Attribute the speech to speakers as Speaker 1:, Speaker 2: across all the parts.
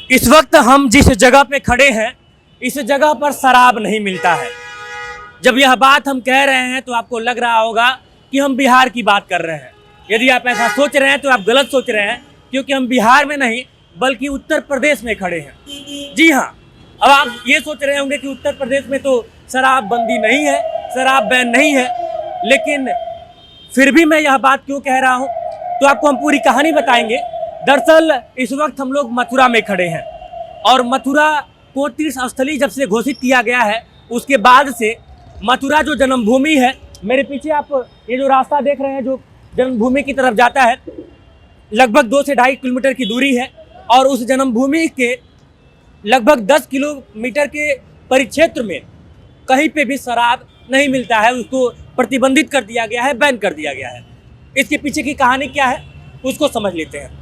Speaker 1: इस वक्त हम जिस जगह पे खड़े हैं, इस जगह पर शराब नहीं मिलता है। जब यह बात हम कह रहे हैं तो आपको लग रहा होगा कि हम बिहार की बात कर रहे हैं। यदि आप ऐसा सोच रहे हैं तो आप गलत सोच रहे हैं, क्योंकि हम बिहार में नहीं बल्कि उत्तर प्रदेश में खड़े हैं। जी हाँ, अब आप ये सोच रहे होंगे कि उत्तर प्रदेश में तो शराब बंदी नहीं है, शराब बैन नहीं है, लेकिन फिर भी मैं यह बात क्यों कह रहा हूँ तो आपको हम पूरी कहानी बताएंगे। दरअसल इस वक्त हम लोग मथुरा में खड़े हैं और मथुरा को तीर्थ स्थली जब से घोषित किया गया है, उसके बाद से मथुरा जो जन्मभूमि है, मेरे पीछे आप ये जो रास्ता देख रहे हैं जो जन्मभूमि की तरफ जाता है, लगभग 2 से 2.5 किलोमीटर की दूरी है और उस जन्मभूमि के लगभग 10 किलोमीटर के परिक्षेत्र में कहीं पे भी शराब नहीं मिलता है। उसको प्रतिबंधित कर दिया गया है, बैन कर दिया गया है। इसके पीछे की कहानी क्या है उसको समझ लेते हैं।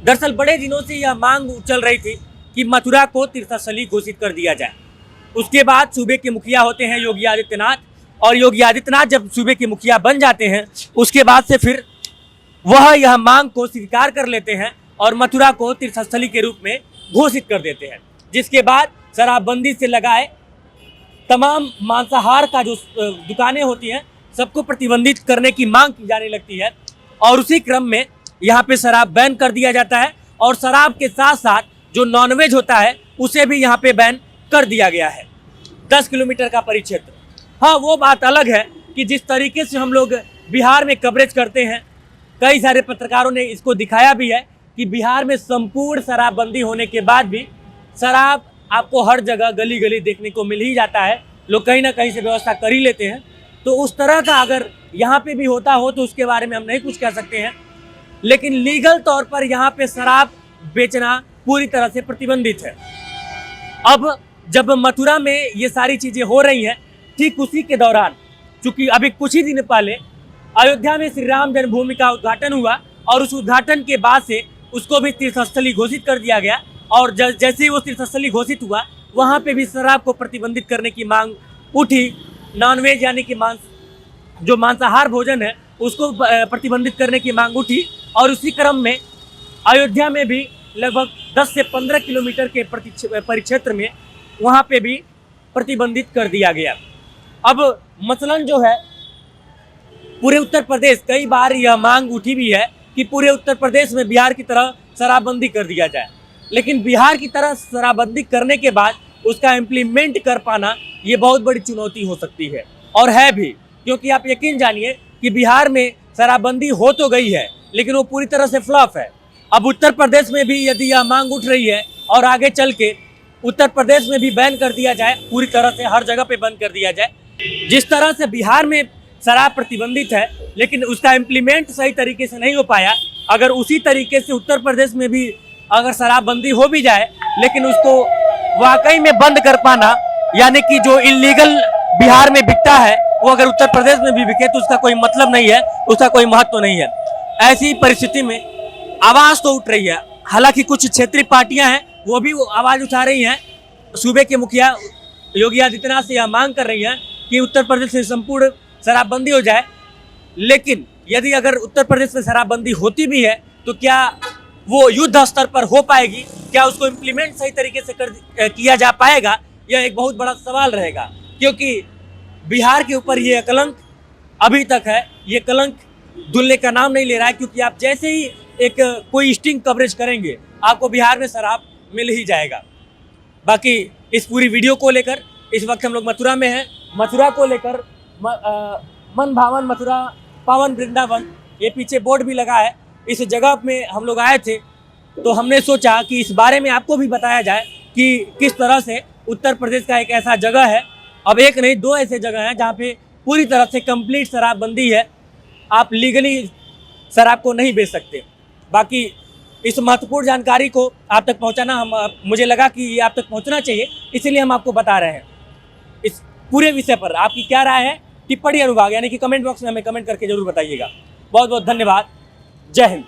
Speaker 1: दरअसल बड़े दिनों से यह मांग चल रही थी कि मथुरा को तीर्थस्थली घोषित कर दिया जाए। उसके बाद सूबे के मुखिया होते हैं योगी आदित्यनाथ, और योगी आदित्यनाथ जब सूबे के मुखिया बन जाते हैं उसके बाद से फिर वह यह मांग को स्वीकार कर लेते हैं और मथुरा को तीर्थस्थली के रूप में घोषित कर देते हैं। जिसके बाद शराबबंदी से लगाए तमाम मांसाहार का जो दुकानें होती हैं सबको प्रतिबंधित करने की मांग की जाने लगती है और उसी क्रम में यहाँ पे शराब बैन कर दिया जाता है और शराब के साथ साथ जो नॉनवेज होता है उसे भी यहाँ पे बैन कर दिया गया है। 10 किलोमीटर का परिक्षेत्र। हाँ, वो बात अलग है कि जिस तरीके से हम लोग बिहार में कवरेज करते हैं, कई सारे पत्रकारों ने इसको दिखाया भी है कि बिहार में संपूर्ण शराबबंदी होने के बाद भी शराब आपको हर जगह गली गली देखने को मिल ही जाता है। लोग कहीं ना कहीं से व्यवस्था कर ही लेते हैं। तो उस तरह का अगर यहाँ पे भी होता हो तो उसके बारे में हम नहीं कुछ कह सकते हैं, लेकिन लीगल तौर पर यहाँ पे शराब बेचना पूरी तरह से प्रतिबंधित है। अब जब मथुरा में ये सारी चीज़ें हो रही हैं, ठीक उसी के दौरान, चूँकि अभी कुछ ही दिन पहले अयोध्या में श्री राम जन्मभूमि का उद्घाटन हुआ और उस उद्घाटन के बाद से उसको भी तीर्थस्थली घोषित कर दिया गया और जैसे ही वो तीर्थस्थली घोषित हुआ वहाँ पे भी शराब को प्रतिबंधित करने की मांग उठी। नॉनवेज यानी कि जो मांसाहार भोजन है उसको प्रतिबंधित करने की मांग उठी और उसी क्रम में अयोध्या में भी लगभग 10 से 15 किलोमीटर के परिक्षेत्र में वहाँ पे भी प्रतिबंधित कर दिया गया। अब मसलन जो है पूरे उत्तर प्रदेश, कई बार यह मांग उठी भी है कि पूरे उत्तर प्रदेश में बिहार की तरह शराबबंदी कर दिया जाए, लेकिन बिहार की तरह शराबबंदी करने के बाद उसका इम्प्लीमेंट कर पाना ये बहुत बड़ी चुनौती हो सकती है और है भी, क्योंकि आप यकीन जानिए कि बिहार में शराबबंदी हो तो गई है लेकिन वो पूरी तरह से फ्लॉप है। अब उत्तर प्रदेश में भी यदि यह मांग उठ रही है और आगे चल के उत्तर प्रदेश में भी बैन कर दिया जाए, पूरी तरह से हर जगह पे बंद कर दिया जाए। जिस तरह से बिहार में शराब प्रतिबंधित है लेकिन उसका इम्प्लीमेंट सही तरीके से नहीं हो पाया, अगर उसी तरीके से उत्तर प्रदेश में भी अगर शराबबंदी हो भी जाए लेकिन उसको वाकई में बंद कर पाना, यानी कि जो इलीगल बिहार में बिकता है वो अगर उत्तर प्रदेश में भी बिके तो उसका कोई मतलब नहीं है, उसका कोई महत्व नहीं है। ऐसी परिस्थिति में आवाज़ तो उठ रही है, हालांकि कुछ क्षेत्रीय पार्टियां हैं वो भी आवाज़ उठा रही हैं। सूबे के मुखिया योगी आदित्यनाथ से यह मांग कर रही हैं कि उत्तर प्रदेश से संपूर्ण शराबबंदी हो जाए, लेकिन यदि अगर उत्तर प्रदेश में शराबबंदी होती भी है तो क्या वो युद्ध स्तर पर हो पाएगी, क्या उसको इम्प्लीमेंट सही तरीके से किया जा पाएगा, यह एक बहुत बड़ा सवाल रहेगा। क्योंकि बिहार के ऊपर ये कलंक अभी तक है, ये कलंक धुलने का नाम नहीं ले रहा है, क्योंकि आप जैसे ही एक कोई स्टिंग कवरेज करेंगे आपको बिहार में शराब मिल ही जाएगा। बाकी इस पूरी वीडियो को लेकर इस वक्त हम लोग मथुरा में हैं। मथुरा को लेकर मन भावन मथुरा पावन वृंदावन, ये पीछे बोर्ड भी लगा है। इस जगह में हम लोग आए थे तो हमने सोचा कि इस बारे में आपको भी बताया जाए कि किस तरह से उत्तर प्रदेश का एक ऐसा जगह है, अब एक नहीं 2 ऐसे जगह हैं जहाँ पे पूरी तरह से कंप्लीट शराबबंदी है, आप लीगली शराब को नहीं बेच सकते। बाकी इस महत्वपूर्ण जानकारी को आप तक पहुँचाना मुझे लगा कि ये आप तक पहुँचना चाहिए, इसीलिए हम आपको बता रहे हैं। इस पूरे विषय पर आपकी क्या राय है, टिप्पणी अनुभाग यानी कि कमेंट बॉक्स में हमें कमेंट करके जरूर बताइएगा। बहुत बहुत धन्यवाद। जय हिंद।